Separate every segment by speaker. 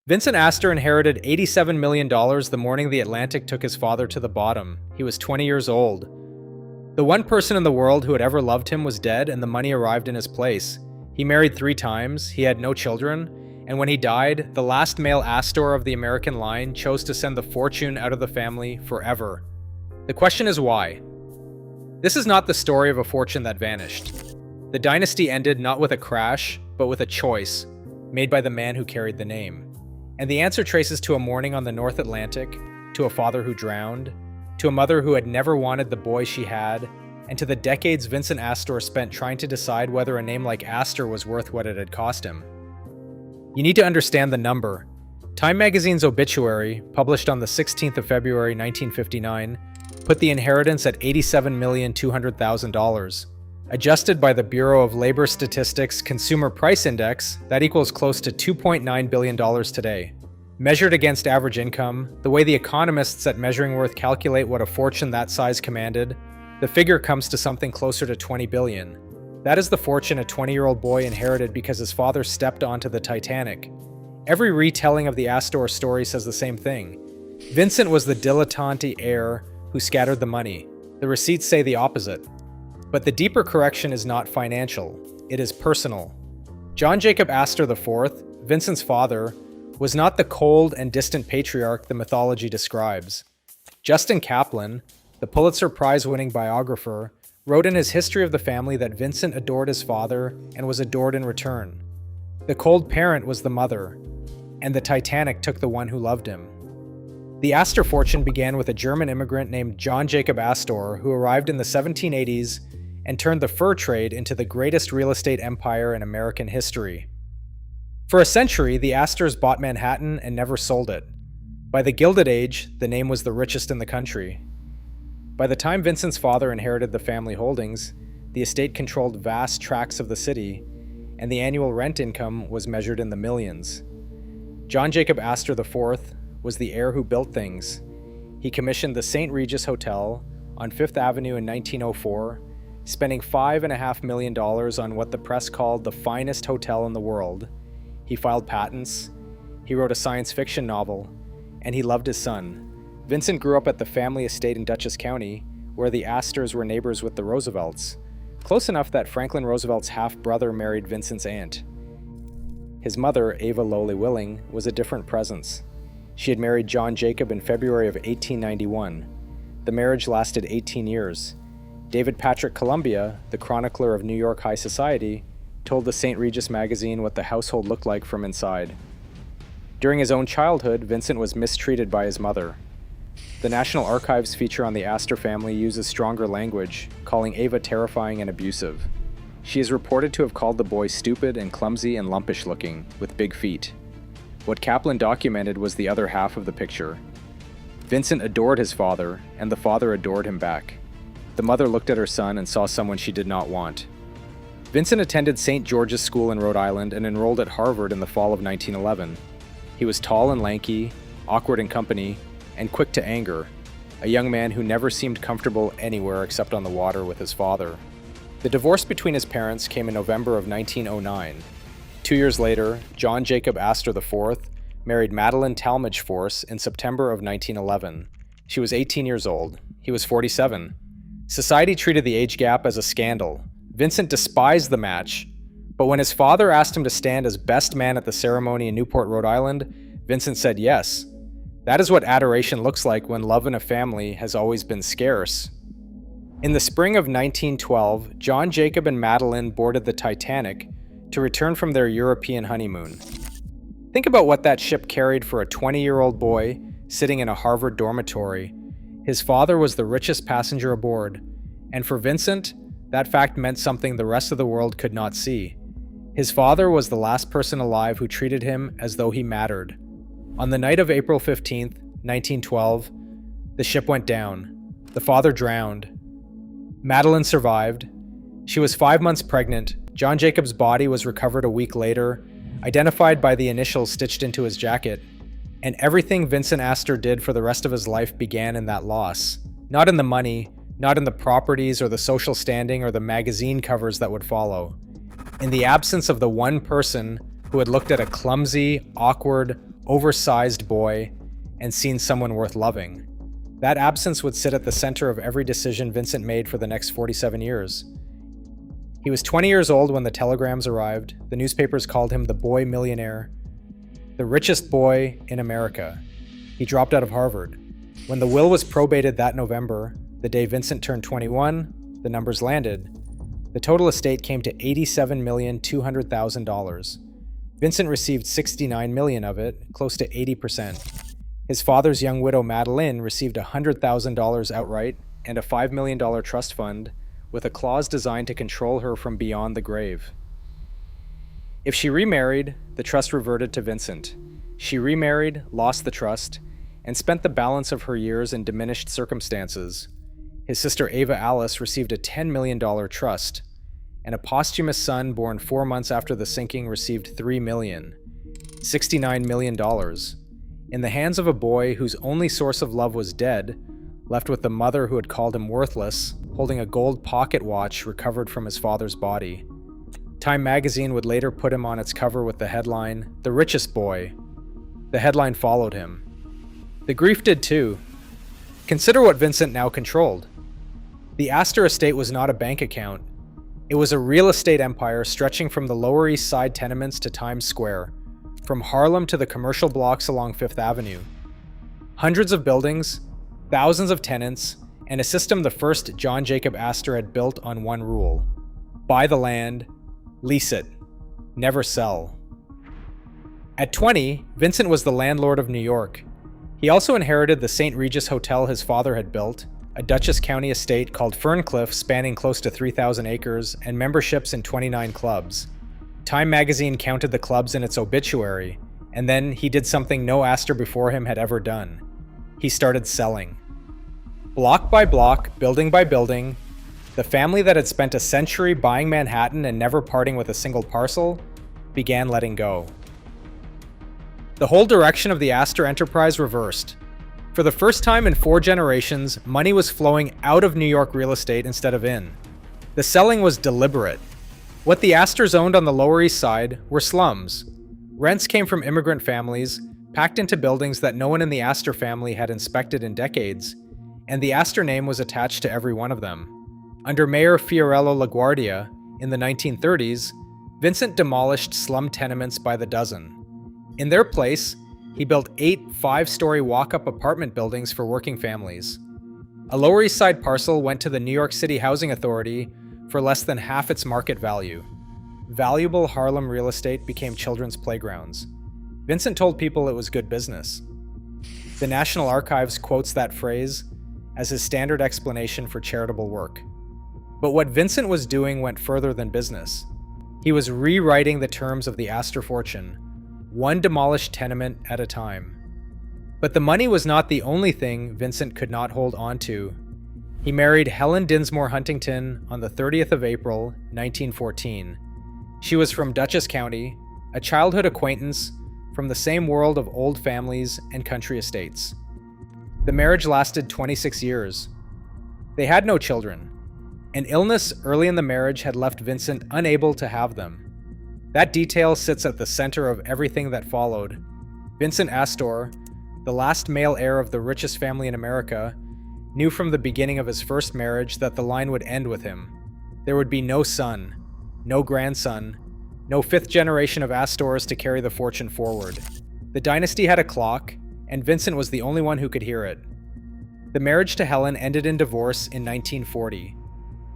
Speaker 1: Vincent Astor inherited $87 million the morning the Atlantic took his father to the bottom. He was 20 years old. The one person in the world who had ever loved him was dead, and the money arrived in his place. He married 3 times, he had no children, and when he died, the last male Astor of the American line chose to send the fortune out of the family forever. The question is why? This is not the story of a fortune that vanished. The dynasty ended not with a crash, but with a choice, made by the man who carried the name. And the answer traces to a morning on the North Atlantic, to a father who drowned, to a mother who had never wanted the boy she had, and to the decades Vincent Astor spent trying to decide whether a name like Astor was worth what it had cost him. You need to understand the number. Time magazine's obituary, published on the 16th of February 1959, put the inheritance at $87,200,000. Adjusted by the Bureau of Labor Statistics Consumer Price Index, that equals close to $2.9 billion today. Measured against average income, the way the economists at Measuring Worth calculate what a fortune that size commanded, the figure comes to something closer to $20 billion. That is the fortune a 20-year-old boy inherited because his father stepped onto the Titanic. Every retelling of the Astor story says the same thing. Vincent was the dilettante heir who scattered the money. The receipts say the opposite. But the deeper correction is not financial, it is personal. John Jacob Astor IV, Vincent's father, was not the cold and distant patriarch the mythology describes. Justin Kaplan, the Pulitzer Prize-winning biographer, wrote in his history of the family that Vincent adored his father and was adored in return. The cold parent was the mother, and the Titanic took the one who loved him. The Astor fortune began with a German immigrant named John Jacob Astor who arrived in the 1780s and turned the fur trade into the greatest real estate empire in American history. For a century, the Astors bought Manhattan and never sold it. By the Gilded Age, the name was the richest in the country. By the time Vincent's father inherited the family holdings, the estate controlled vast tracts of the city, and the annual rent income was measured in the millions. John Jacob Astor IV was the heir who built things. He commissioned the St. Regis Hotel on Fifth Avenue in 1904, spending $5.5 million on what the press called the finest hotel in the world. He filed patents, he wrote a science fiction novel, and he loved his son. Vincent grew up at the family estate in Dutchess County, where the Astors were neighbors with the Roosevelts, close enough that Franklin Roosevelt's half-brother married Vincent's aunt. His mother, Ava Lowley Willing, was a different presence. She had married John Jacob in February of 1891. The marriage lasted 18 years. David Patrick Columbia, the chronicler of New York high society, told the St. Regis magazine what the household looked like from inside. During his own childhood, Vincent was mistreated by his mother. The National Archives feature on the Astor family uses stronger language, calling Ava terrifying and abusive. She is reported to have called the boy stupid and clumsy and lumpish looking, with big feet. What Kaplan documented was the other half of the picture. Vincent adored his father, and the father adored him back. The mother looked at her son and saw someone she did not want. Vincent attended St. George's School in Rhode Island and enrolled at Harvard in the fall of 1911. He was tall and lanky, awkward in company, and quick to anger, a young man who never seemed comfortable anywhere except on the water with his father. The divorce between his parents came in November of 1909. 2 years later, John Jacob Astor IV married Madeline Talmadge Force in September of 1911. She was 18 years old. He was 47. Society treated the age gap as a scandal. Vincent despised the match, but when his father asked him to stand as best man at the ceremony in Newport, Rhode Island, Vincent said yes. That is what adoration looks like when love in a family has always been scarce. In the spring of 1912, John Jacob and Madeline boarded the Titanic to return from their European honeymoon. Think about what that ship carried for a 20-year-old boy sitting in a Harvard dormitory. His father was the richest passenger aboard, and for Vincent, that fact meant something the rest of the world could not see. His father was the last person alive who treated him as though he mattered. On the night of April 15th, 1912, the ship went down. The father drowned. Madeline survived. She was 5 months pregnant. John Jacob's body was recovered a week later, identified by the initials stitched into his jacket. And everything Vincent Astor did for the rest of his life began in that loss. Not in the money, not in the properties or the social standing or the magazine covers that would follow. In the absence of the one person who had looked at a clumsy, awkward, oversized boy, and seen someone worth loving. That absence would sit at the center of every decision Vincent made for the next 47 years. He was 20 years old when the telegrams arrived. The newspapers called him the Boy Millionaire, the richest boy in America. He dropped out of Harvard. When the will was probated that November, the day Vincent turned 21, the numbers landed. The total estate came to $87,200,000. Vincent received $69 million of it, close to 80%. His father's young widow Madeline received $100,000 outright and a $5 million trust fund with a clause designed to control her from beyond the grave. If she remarried, the trust reverted to Vincent. She remarried, lost the trust, and spent the balance of her years in diminished circumstances. His sister Ava Alice received a $10 million trust, and a posthumous son born 4 months after the sinking received $3 million, $69 million, in the hands of a boy whose only source of love was dead, left with the mother who had called him worthless, holding a gold pocket watch recovered from his father's body. Time magazine would later put him on its cover with the headline, "The Richest Boy." The headline followed him. The grief did too. Consider what Vincent now controlled. The Astor estate was not a bank account. It was a real estate empire stretching from the Lower East Side tenements to Times Square, from Harlem to the commercial blocks along Fifth Avenue. Hundreds of buildings, thousands of tenants, and a system the first John Jacob Astor had built on one rule: buy the land, lease it, never sell. At 20, Vincent was the landlord of New York. He also inherited the St. Regis Hotel his father had built, a Dutchess County estate called Ferncliff spanning close to 3,000 acres, and memberships in 29 clubs. Time magazine counted the clubs in its obituary, and then he did something no Astor before him had ever done. He started selling. Block by block, building by building, the family that had spent a century buying Manhattan and never parting with a single parcel began letting go. The whole direction of the Astor enterprise reversed. For the first time in 4 generations, money was flowing out of New York real estate instead of in. The selling was deliberate. What the Astors owned on the Lower East Side were slums. Rents came from immigrant families, packed into buildings that no one in the Astor family had inspected in decades, and the Astor name was attached to every one of them. Under Mayor Fiorello LaGuardia, in the 1930s, Vincent demolished slum tenements by the dozen. In their place, he built 8 5-story walk-up apartment buildings for working families. A Lower East Side parcel went to the New York City Housing Authority for less than half its market value. Valuable Harlem real estate became children's playgrounds. Vincent told people it was good business. The National Archives quotes that phrase as his standard explanation for charitable work. But what Vincent was doing went further than business. He was rewriting the terms of the Astor Fortune, one demolished tenement at a time. But the money was not the only thing Vincent could not hold on to. He married Helen Dinsmore Huntington on the 30th of April, 1914. She was from Dutchess County, a childhood acquaintance from the same world of old families and country estates. The marriage lasted 26 years. They had no children. An illness early in the marriage had left Vincent unable to have them. That detail sits at the center of everything that followed. Vincent Astor, the last male heir of the richest family in America, knew from the beginning of his first marriage that the line would end with him. There would be no son, no grandson, no 5th generation of Astors to carry the fortune forward. The dynasty had a clock, and Vincent was the only one who could hear it. The marriage to Helen ended in divorce in 1940.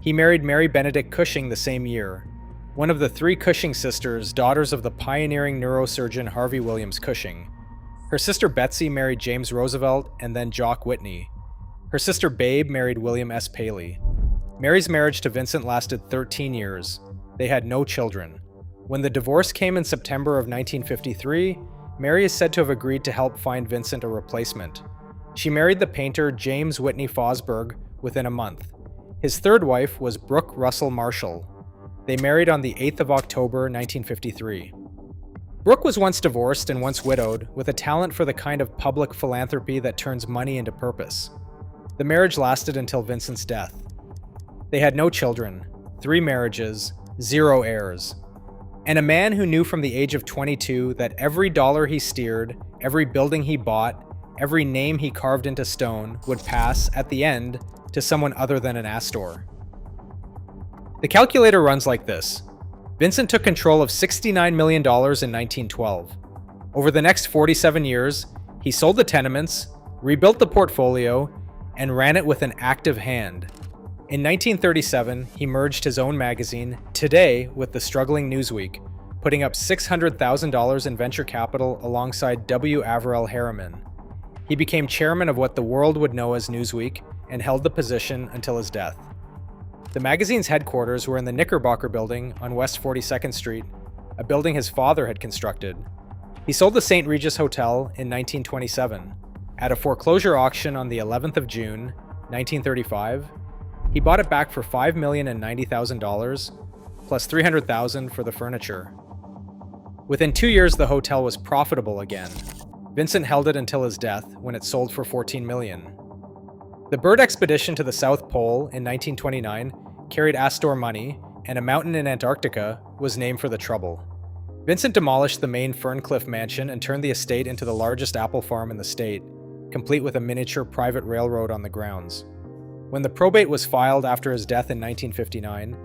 Speaker 1: He married Mary Benedict Cushing the same year, one of the 3 Cushing sisters, daughters of the pioneering neurosurgeon Harvey Williams Cushing. Her sister Betsy married James Roosevelt and then Jock Whitney. Her sister Babe married William S. Paley. Mary's marriage to Vincent lasted 13 years. They had no children. When the divorce came in September of 1953, Mary is said to have agreed to help find Vincent a replacement. She married the painter James Whitney Fosberg within a month. His 3rd wife was Brooke Russell Marshall. They married on the 8th of October, 1953. Brooke was once divorced and once widowed, with a talent for the kind of public philanthropy that turns money into purpose. The marriage lasted until Vincent's death. They had no children, 3 marriages, 0 heirs, and a man who knew from the age of 22 that every dollar he steered, every building he bought, every name he carved into stone would pass, at the end, to someone other than an Astor. The calculator runs like this. Vincent took control of $69 million in 1912. Over the next 47 years, he sold the tenements, rebuilt the portfolio, and ran it with an active hand. In 1937, he merged his own magazine, Today, with the struggling Newsweek, putting up $600,000 in venture capital alongside W. Averell Harriman. He became chairman of what the world would know as Newsweek and held the position until his death. The magazine's headquarters were in the Knickerbocker Building on West 42nd Street, a building his father had constructed. He sold the St. Regis Hotel in 1927. At a foreclosure auction on the 11th of June, 1935, he bought it back for $5,090,000, plus $300,000 for the furniture. Within 2 years, the hotel was profitable again. Vincent held it until his death, when it sold for $14 million. The bird expedition to the South Pole in 1929 carried Astor money, and a mountain in Antarctica was named for the trouble. Vincent demolished the main Ferncliff mansion and turned the estate into the largest apple farm in the state, complete with a miniature private railroad on the grounds. When the probate was filed after his death in 1959,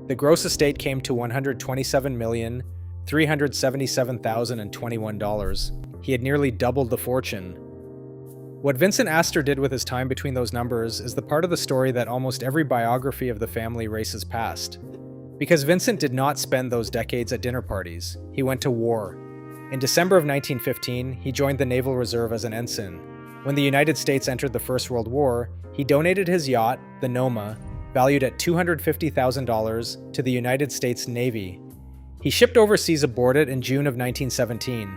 Speaker 1: the gross estate came to $127,377,021. He had nearly doubled the fortune. What Vincent Astor did with his time between those numbers is the part of the story that almost every biography of the family races past. Because Vincent did not spend those decades at dinner parties, he went to war. In December of 1915, he joined the Naval Reserve as an ensign. When the United States entered the First World War, he donated his yacht, the Noma, valued at $250,000, to the United States Navy. He shipped overseas aboard it in June of 1917.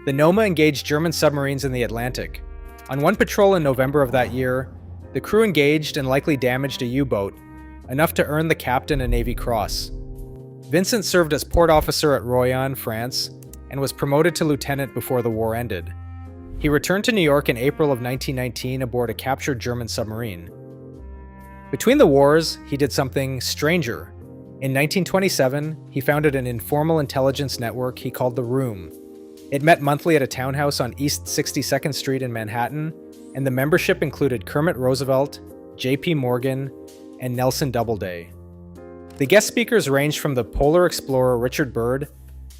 Speaker 1: The Noma engaged German submarines in the Atlantic. On one patrol in November of that year, the crew engaged and likely damaged a U-boat, enough to earn the captain a Navy Cross. Vincent served as port officer at Royan, France, and was promoted to lieutenant before the war ended. He returned to New York in April of 1919 aboard a captured German submarine. Between the wars, he did something stranger. In 1927, he founded an informal intelligence network he called The Room. It met monthly at a townhouse on East 62nd Street in Manhattan, and the membership included Kermit Roosevelt, J.P. Morgan, and Nelson Doubleday. The guest speakers ranged from the polar explorer Richard Byrd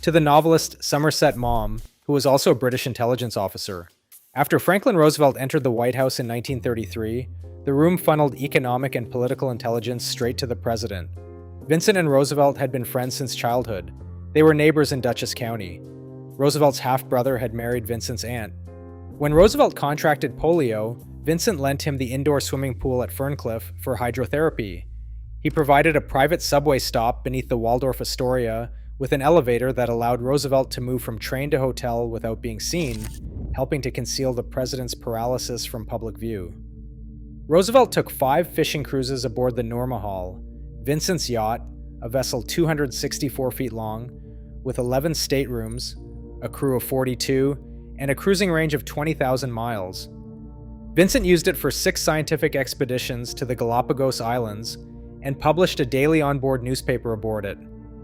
Speaker 1: to the novelist Somerset Maugham, who was also a British intelligence officer. After Franklin Roosevelt entered the White House in 1933, the room funneled economic and political intelligence straight to the president. Vincent and Roosevelt had been friends since childhood. They were neighbors in Dutchess County. Roosevelt's half-brother had married Vincent's aunt. When Roosevelt contracted polio, Vincent lent him the indoor swimming pool at Ferncliff for hydrotherapy. He provided a private subway stop beneath the Waldorf Astoria with an elevator that allowed Roosevelt to move from train to hotel without being seen, helping to conceal the president's paralysis from public view. Roosevelt took 5 fishing cruises aboard the Normahal, Vincent's yacht, a vessel 264 feet long, with 11 staterooms, a crew of 42, and a cruising range of 20,000 miles. Vincent used it for 6 scientific expeditions to the Galapagos Islands and published a daily onboard newspaper aboard it.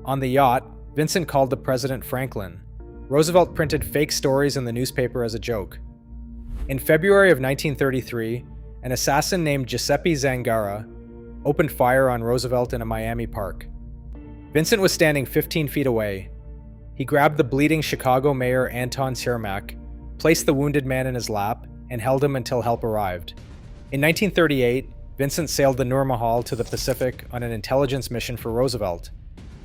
Speaker 1: On the yacht, Vincent called the president Franklin. Roosevelt printed fake stories in the newspaper as a joke. In February of 1933, an assassin named Giuseppe Zangara opened fire on Roosevelt in a Miami park. Vincent was standing 15 feet away. He grabbed the bleeding Chicago mayor Anton Cermak, placed the wounded man in his lap, and held him until help arrived. In 1938, Vincent sailed the Normahal to the Pacific on an intelligence mission for Roosevelt,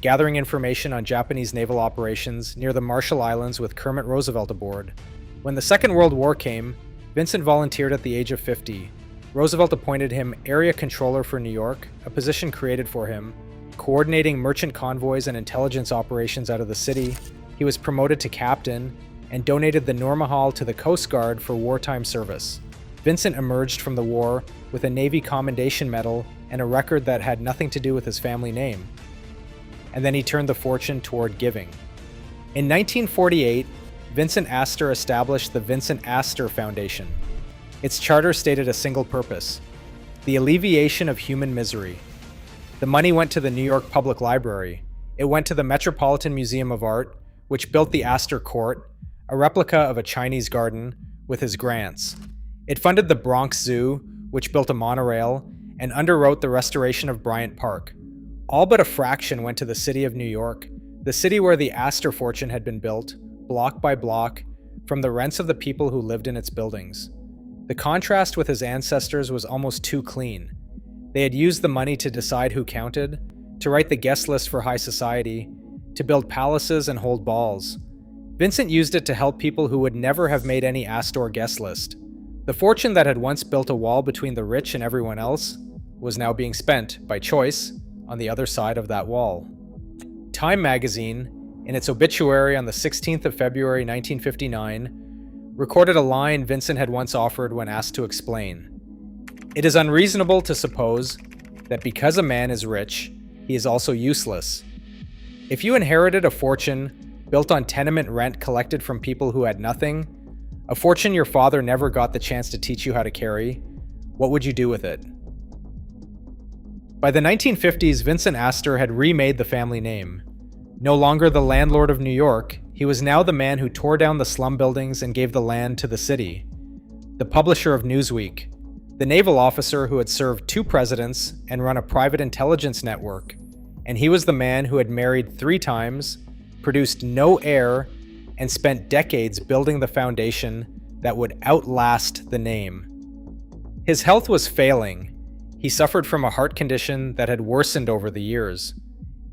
Speaker 1: gathering information on Japanese naval operations near the Marshall Islands with Kermit Roosevelt aboard. When the Second World War came, Vincent volunteered at the age of 50. Roosevelt appointed him Area Controller for New York, a position created for him, coordinating merchant convoys and intelligence operations out of the city. He was promoted to captain and donated the Normahal to the Coast Guard for wartime service. Vincent emerged from the war with a Navy Commendation Medal and a record that had nothing to do with his family name. And then he turned the fortune toward giving. In 1948, Vincent Astor established the Vincent Astor Foundation. Its charter stated a single purpose: the alleviation of human misery. The money went to the New York Public Library. It went to the Metropolitan Museum of Art, which built the Astor Court, a replica of a Chinese garden, with his grants. It funded the Bronx Zoo, which built a monorail, and underwrote the restoration of Bryant Park. All but a fraction went to the city of New York, the city where the Astor Fortune had been built, block by block, from the rents of the people who lived in its buildings. The contrast with his ancestors was almost too clean. They had used the money to decide who counted, to write the guest list for high society, to build palaces and hold balls. Vincent used it to help people who would never have made any Astor guest list. The fortune that had once built a wall between the rich and everyone else was now being spent, by choice, on the other side of that wall. Time magazine, in its obituary on the 16th of February 1959, recorded a line Vincent had once offered when asked to explain. "It is unreasonable to suppose that because a man is rich, he is also useless. If you inherited a fortune built on tenement rent collected from people who had nothing, a fortune your father never got the chance to teach you how to carry, what would you do with it?" By the 1950s, Vincent Astor had remade the family name. No longer the landlord of New York, he was now the man who tore down the slum buildings and gave the land to the city. The publisher of Newsweek, the naval officer who had served 2 presidents and run a private intelligence network, and he was the man who had married 3 times, produced no heir, and spent decades building the foundation that would outlast the name. His health was failing. He suffered from a heart condition that had worsened over the years.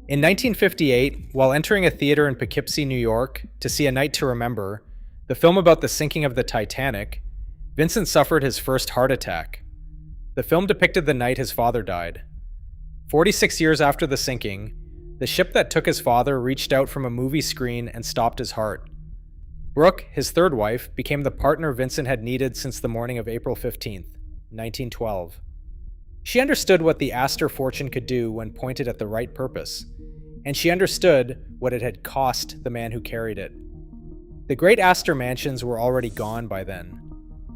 Speaker 1: In 1958, while entering a theater in Poughkeepsie, New York, to see A Night to Remember, the film about the sinking of the Titanic, Vincent suffered his first heart attack. The film depicted the night his father died. 46 years after the sinking, the ship that took his father reached out from a movie screen and stopped his heart. Brooke, his third wife, became the partner Vincent had needed since the morning of April 15, 1912. She understood what the Astor Fortune could do when pointed at the right purpose, and she understood what it had cost the man who carried it. The great Astor mansions were already gone by then.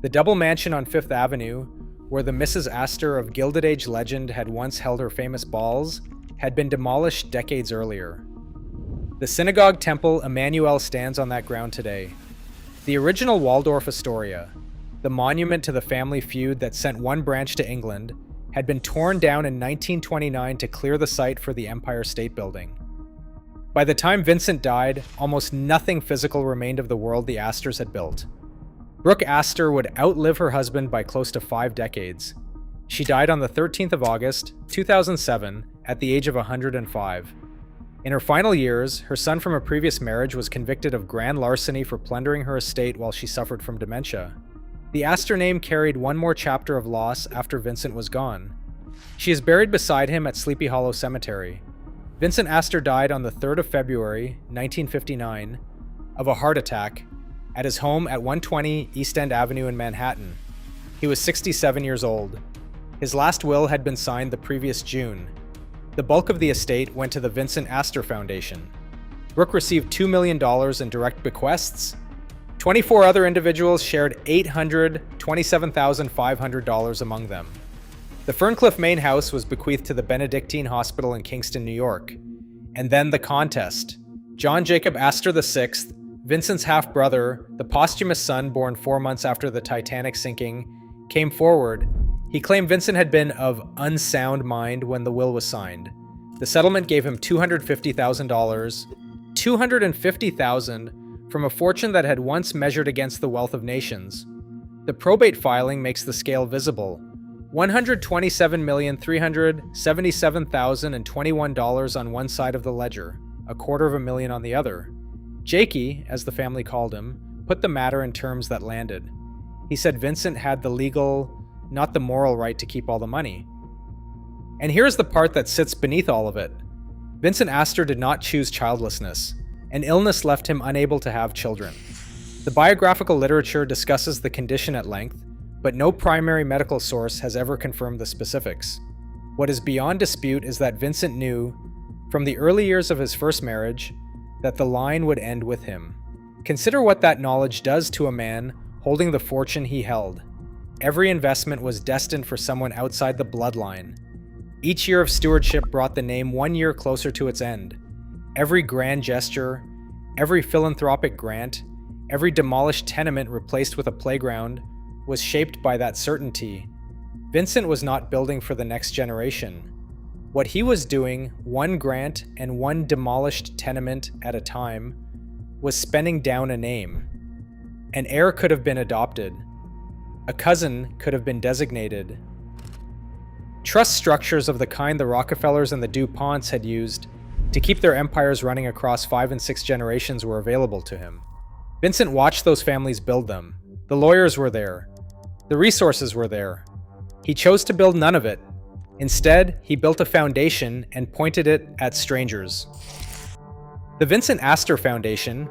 Speaker 1: The double mansion on Fifth Avenue, where the Mrs. Astor of Gilded Age legend had once held her famous balls, had been demolished decades earlier. The synagogue temple Emmanuel stands on that ground today. The original Waldorf Astoria, the monument to the family feud that sent one branch to England, had been torn down in 1929 to clear the site for the Empire State Building. By the time Vincent died, almost nothing physical remained of the world the Astors had built. Brooke Astor would outlive her husband by close to 5 decades. She died on the 13th of August, 2007, at the age of 105. In her final years, her son from a previous marriage was convicted of grand larceny for plundering her estate while she suffered from dementia. The Astor name carried one more chapter of loss after Vincent was gone. She is buried beside him at Sleepy Hollow Cemetery. Vincent Astor died on the 3rd of February, 1959, of a heart attack at his home at 120 East End Avenue in Manhattan. He was 67 years old. His last will had been signed the previous June. The bulk of the estate went to the Vincent Astor Foundation. Brooke received $2 million in direct bequests. 24 other individuals shared $827,500 among them. The Ferncliff main house was bequeathed to the Benedictine Hospital in Kingston, New York. And then the contest. John Jacob Astor VI, Vincent's half-brother, the posthumous son born 4 months after the Titanic sinking, came forward. He claimed Vincent had been of unsound mind when the will was signed. The settlement gave him $250,000. $250,000 from a fortune that had once measured against the wealth of nations. The probate filing makes the scale visible. $127,377,021 on one side of the ledger, $250,000 on the other. Jakey, as the family called him, put the matter in terms that landed. He said Vincent had the legal, not the moral right to keep all the money. And here's the part that sits beneath all of it. Vincent Astor did not choose childlessness. An illness left him unable to have children. The biographical literature discusses the condition at length, but no primary medical source has ever confirmed the specifics. What is beyond dispute is that Vincent knew, from the early years of his first marriage, that the line would end with him. Consider what that knowledge does to a man holding the fortune he held. Every investment was destined for someone outside the bloodline. Each year of stewardship brought the name 1 year closer to its end. Every grand gesture, every philanthropic grant, Every demolished tenement replaced with a playground was shaped by that certainty. Vincent was not building for the next generation. What he was doing, one grant and one demolished tenement at a time, was spending down a name. An heir could have been adopted. A cousin could have been designated. Trust structures of the kind the Rockefellers and the DuPonts had used to keep their empires running across 5 and 6 generations were available to him. Vincent watched those families build them. The lawyers were there. The resources were there. He chose to build none of it. Instead, he built a foundation and pointed it at strangers. The Vincent Astor Foundation,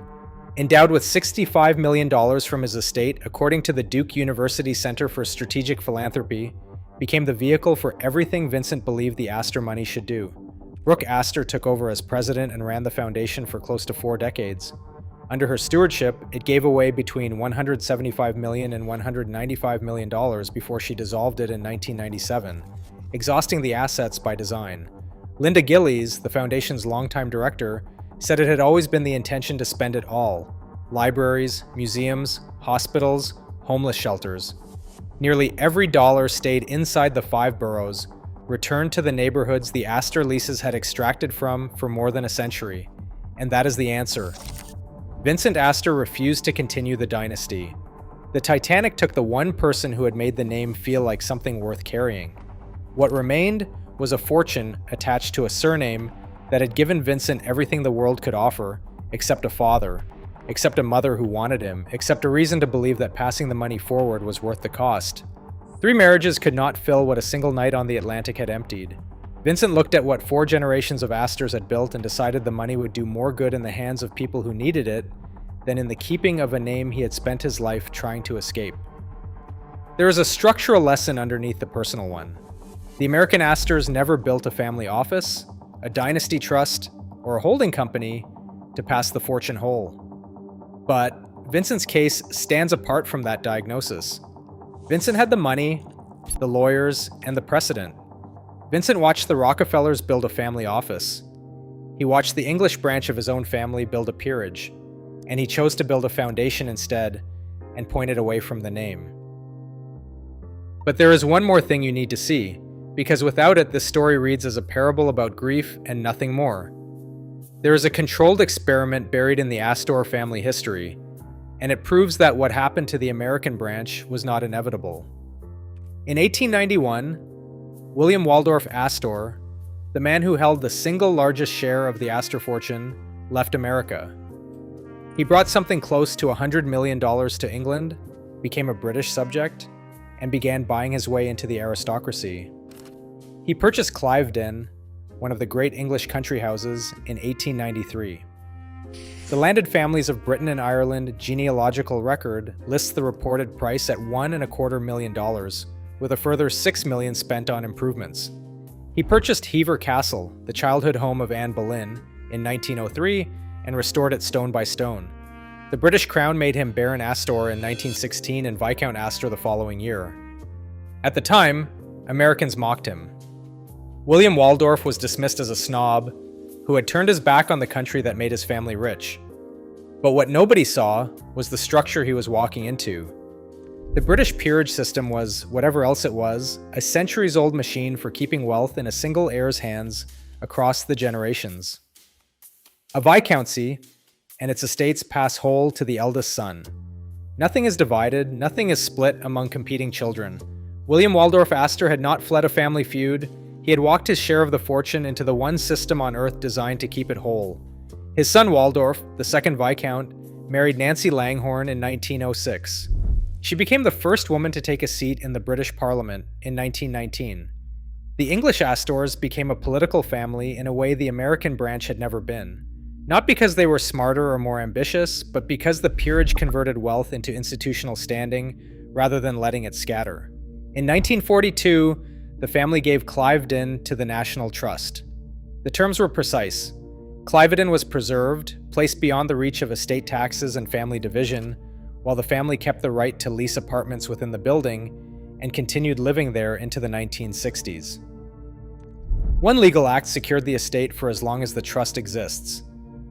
Speaker 1: endowed with $65 million from his estate according to the Duke University Center for Strategic Philanthropy, became the vehicle for everything Vincent believed the Astor money should do. Brooke Astor took over as president and ran the foundation for close to 4 decades. Under her stewardship, it gave away between $175 million and $195 million before she dissolved it in 1997, exhausting the assets by design. Linda Gillies, the foundation's longtime director, said it had always been the intention to spend it all: libraries, museums, hospitals, homeless shelters. Nearly every dollar stayed inside the 5 boroughs, returned to the neighborhoods the Astor leases had extracted from for more than a century. And that is the answer. Vincent Astor refused to continue the dynasty. The Titanic took the one person who had made the name feel like something worth carrying. What remained was a fortune attached to a surname that had given Vincent everything the world could offer, except a father, except a mother who wanted him, except a reason to believe that passing the money forward was worth the cost. 3 marriages could not fill what a single night on the Atlantic had emptied. Vincent looked at what 4 generations of Astors had built and decided the money would do more good in the hands of people who needed it than in the keeping of a name he had spent his life trying to escape. There is a structural lesson underneath the personal one. The American Astors never built a family office, a dynasty trust, or a holding company to pass the fortune whole. But Vincent's case stands apart from that diagnosis. Vincent had the money, the lawyers, and the precedent. Vincent watched the Rockefellers build a family office. He watched the English branch of his own family build a peerage, and he chose to build a foundation instead and pointed away from the name. But there is one more thing you need to see, because without it, this story reads as a parable about grief and nothing more. There is a controlled experiment buried in the Astor family history, and it proves that what happened to the American branch was not inevitable. In 1891, William Waldorf Astor, the man who held the single largest share of the Astor Fortune, left America. He brought something close to $100 million to England, became a British subject, and began buying his way into the aristocracy. He purchased Cliveden, one of the great English country houses, in 1893. The landed families of Britain and Ireland genealogical record lists the reported price at $1.25 million, with a further $6 million spent on improvements. He purchased Hever Castle, the childhood home of Anne Boleyn, in 1903 and restored it stone by stone. The British Crown made him Baron Astor in 1916 and Viscount Astor the following year. At the time, Americans mocked him. William Waldorf was dismissed as a snob who had turned his back on the country that made his family rich. But what nobody saw was the structure he was walking into. The British peerage system was, whatever else it was, a centuries-old machine for keeping wealth in a single heir's hands across the generations. A viscountcy, and its estates pass whole to the eldest son. Nothing is divided, nothing is split among competing children. William Waldorf Astor had not fled a family feud. He had walked his share of the fortune into the one system on earth designed to keep it whole. His son Waldorf, the second Viscount, married Nancy Langhorne in 1906. She became the first woman to take a seat in the British Parliament in 1919. The English Astors became a political family in a way the American branch had never been. Not because they were smarter or more ambitious, but because the peerage converted wealth into institutional standing rather than letting it scatter. In 1942, the family gave Cliveden to the National Trust. The terms were precise. Cliveden was preserved, placed beyond the reach of estate taxes and family division, while the family kept the right to lease apartments within the building and continued living there into the 1960s. One legal act secured the estate for as long as the trust exists.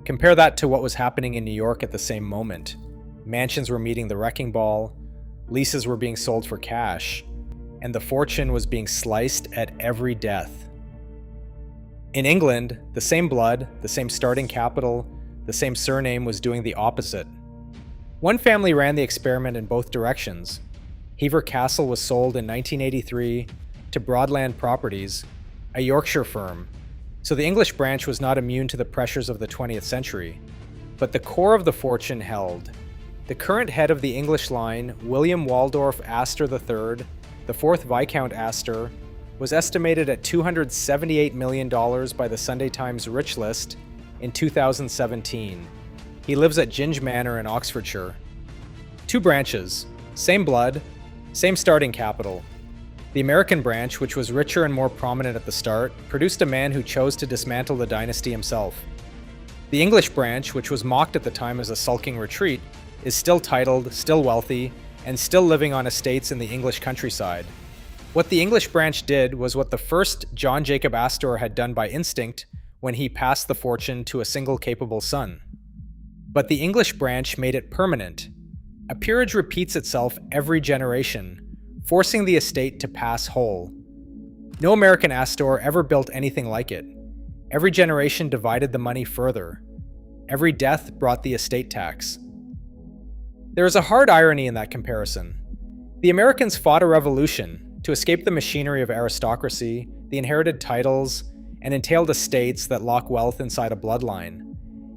Speaker 1: Compare that to what was happening in New York at the same moment. mansions were meeting the wrecking ball, leases were being sold for cash, and the fortune was being sliced at every death. In England, the same blood, the same starting capital, the same surname was doing the opposite. One family ran the experiment in both directions. Hever Castle was sold in 1983 to Broadland Properties, a Yorkshire firm, so the English branch was not immune to the pressures of the 20th century. But the core of the fortune held. The current head of the English line, William Waldorf Astor III, the fourth Viscount Astor, was estimated at $278 million by the Sunday Times Rich List in 2017. He lives at Ginge Manor in Oxfordshire. Two branches, same blood, same starting capital. The American branch, which was richer and more prominent at the start, produced a man who chose to dismantle the dynasty himself. The English branch, which was mocked at the time as a sulking retreat, is still titled, still wealthy, and still living on estates in the English countryside. What the English branch did was what the first John Jacob Astor had done by instinct when he passed the fortune to a single capable son. But the English branch made it permanent. A peerage repeats itself every generation, forcing the estate to pass whole. No American Astor ever built anything like it. Every generation divided the money further. Every death brought the estate tax. There is a hard irony in that comparison. The Americans fought a revolution to escape the machinery of aristocracy, the inherited titles, and entailed estates that lock wealth inside a bloodline.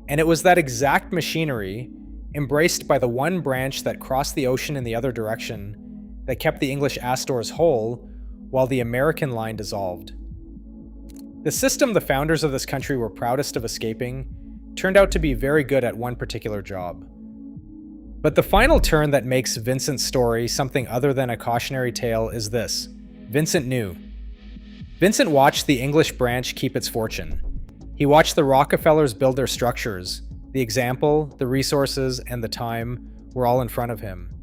Speaker 1: And it was that exact machinery, embraced by the one branch that crossed the ocean in the other direction, that kept the English Astors whole, while the American line dissolved. The system the founders of this country were proudest of escaping turned out to be very good at one particular job. But the final turn that makes Vincent's story something other than a cautionary tale is this: Vincent knew. Vincent watched the English branch keep its fortune. He watched the Rockefellers build their structures. The example, the resources, and the time were all in front of him.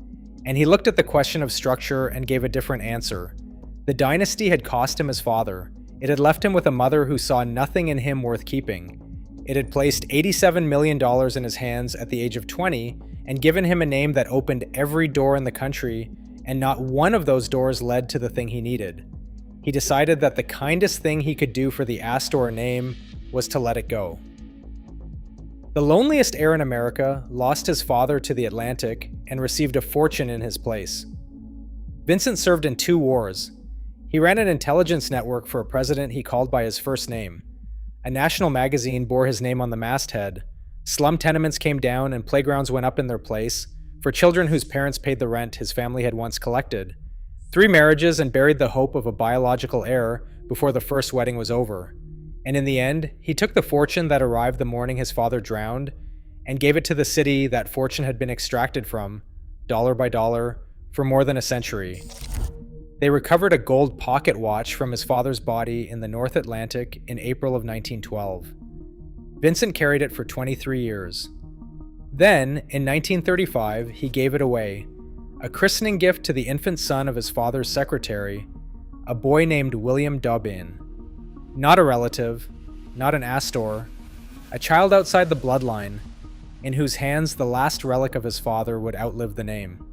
Speaker 1: And he looked at the question of structure and gave a different answer. The dynasty had cost him his father. It had left him with a mother who saw nothing in him worth keeping. It had placed $87 million in his hands at the age of 20 and given him a name that opened every door in the country, and not one of those doors led to the thing he needed. He decided that the kindest thing he could do for the Astor name was to let it go. The loneliest heir in America lost his father to the Atlantic and received a fortune in his place. Vincent served in 2 wars. He ran an intelligence network for a president he called by his first name. A national magazine bore his name on the masthead. Slum tenements came down and playgrounds went up in their place for children whose parents paid the rent his family had once collected. 3 marriages and buried the hope of a biological heir before the first wedding was over. And in the end, he took the fortune that arrived the morning his father drowned and gave it to the city that fortune had been extracted from, dollar by dollar, for more than a century. They recovered a gold pocket watch from his father's body in the North Atlantic in April of 1912. Vincent carried it for 23 years. Then, in 1935, he gave it away, a christening gift to the infant son of his father's secretary, a boy named William Dobbin. Not a relative, not an Astor, a child outside the bloodline, in whose hands the last relic of his father would outlive the name.